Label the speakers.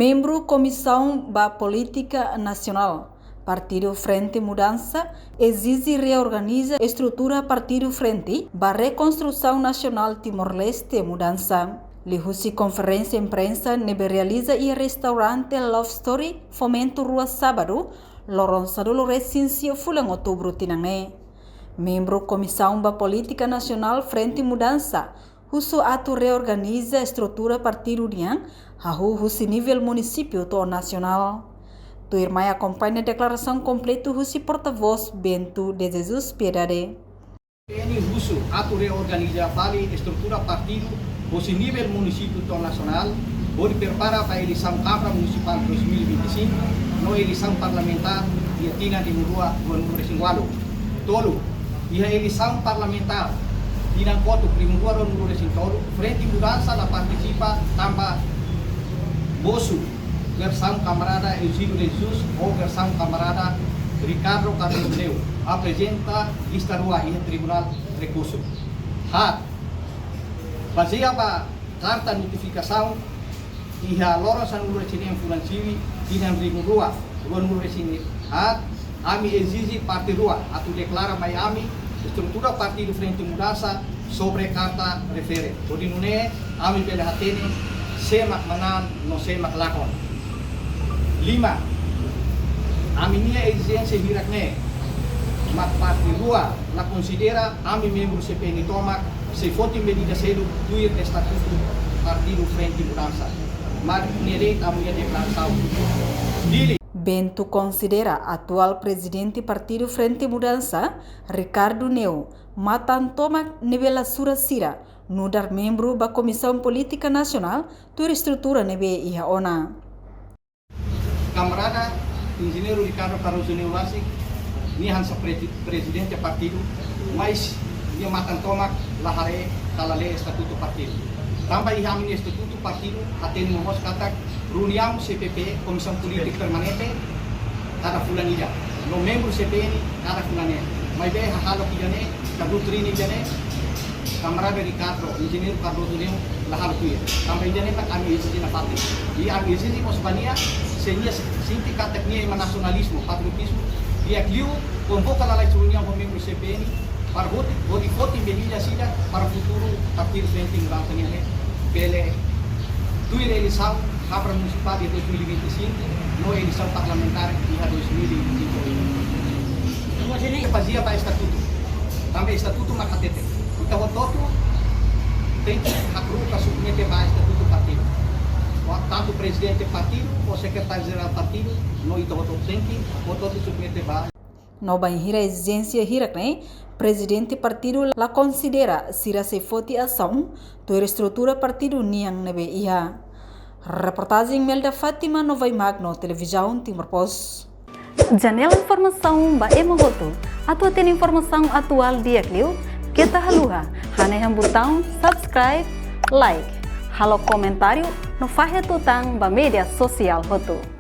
Speaker 1: Membro Comissão da Política Nacional, Partido Frente Mudança, exige reorganiza a estrutura Partido Frente para Reconstrução Nacional Timor-Leste Mudança. Lihusi conferência imprensa nebe realiza e restaurante Love Story Fomento Rua Sábado, Loronçado Recincio Fulang Outubro Tinangé. Membro Comissão da Política Nacional Frente Mudança, Husu atu reorganiza a estrutura Partido União, husi nível município to nacional. Tu irmã acompanha a declaração completa husi porta-voz Bento de Jesus Piedade.
Speaker 2: PN Husu atu reorganiza a estrutura partido husi nível município to nacional, por prepara para a eleição Câmara Municipal 2025, no eleição parlamentar dia tina de Murua Gonu Resingualo. Tolo, e a eleição parlamentar Dinang Koto Primua Ronuro Resintolo, Frente Mudança la participa tambah Bosu, versão camarada Eusílio de Jesus ou versão camarada Ricardo Carlos Leo, apresenta lista rua e Tribunal Recurso. Baseada carta notificação e a Lourenço Nuro Resinem Fulansivi, Dinang Rimurua, Ronuro Resinem, ami exige parte rua, atu declara Miami, estrutura Partido Frente Mudança sobre carta refere. Por inune, ami bela hatene, semak manan, no semak lakon. 5. Ami nia exigência hirakne, mak parte rua, la considera ami membro CPN tomak, se fonte medida cedo, tuir estatuto Partido Frente Mudança. Mas nele, ami ia declaração.
Speaker 1: Bento considera atual presidente Partido Frente Mudança, Ricardo Neo, matan tomak nivela surasira, nudar membro da Comissão Política Nacional, tur estrutura nebe iha ona.
Speaker 2: Camarada Engenheiro Ricardo Carlos Neo Lasik, ni hansa presidente partido, mas dia matan tomak lahare talale estatuto partido. Tambah ihami estatuto partido, aten momos katak reunião CPP, Comissão Política Permanente, cada fulanilha. No membro CPN, cada fulanilha. Mas bem, halo kijane, kadutrini jane, camarada Ricardo, Engenheiro Carlos Neo, lahalo kuya. Tambah jane tak kami izin na parti. Di kami izin di Mosbania, sehingga sinti kataknya nasionalisme, patriotisme. Dia kliu, convoca la reunião com membro CPN, para votar medida sida para futuro Partido Frente Mudança niya pele tuir eleição Câmara Municipal de 2025 no eleição parlamentar de 2025. Jadi fazia para estatuto, também estatuto makatete. Então todo tem hak ruka submete para estatuto partido. Tanto presidente partido ou secretário geral partido no itu tem que todo submete para.
Speaker 1: No banhira exigência hirakne, presidente partido la considera sira se foti ação to estrutura partido niang nebe iha. Reportagem Melda Fátima no Vai Magno Televisão Timor Post. Janela informação ba emohoto. Atua tem informação atual dia kliu, kita haluha. Haneham botão subscribe, like. Halo comentário no fahe tutang ba media sosial hoto.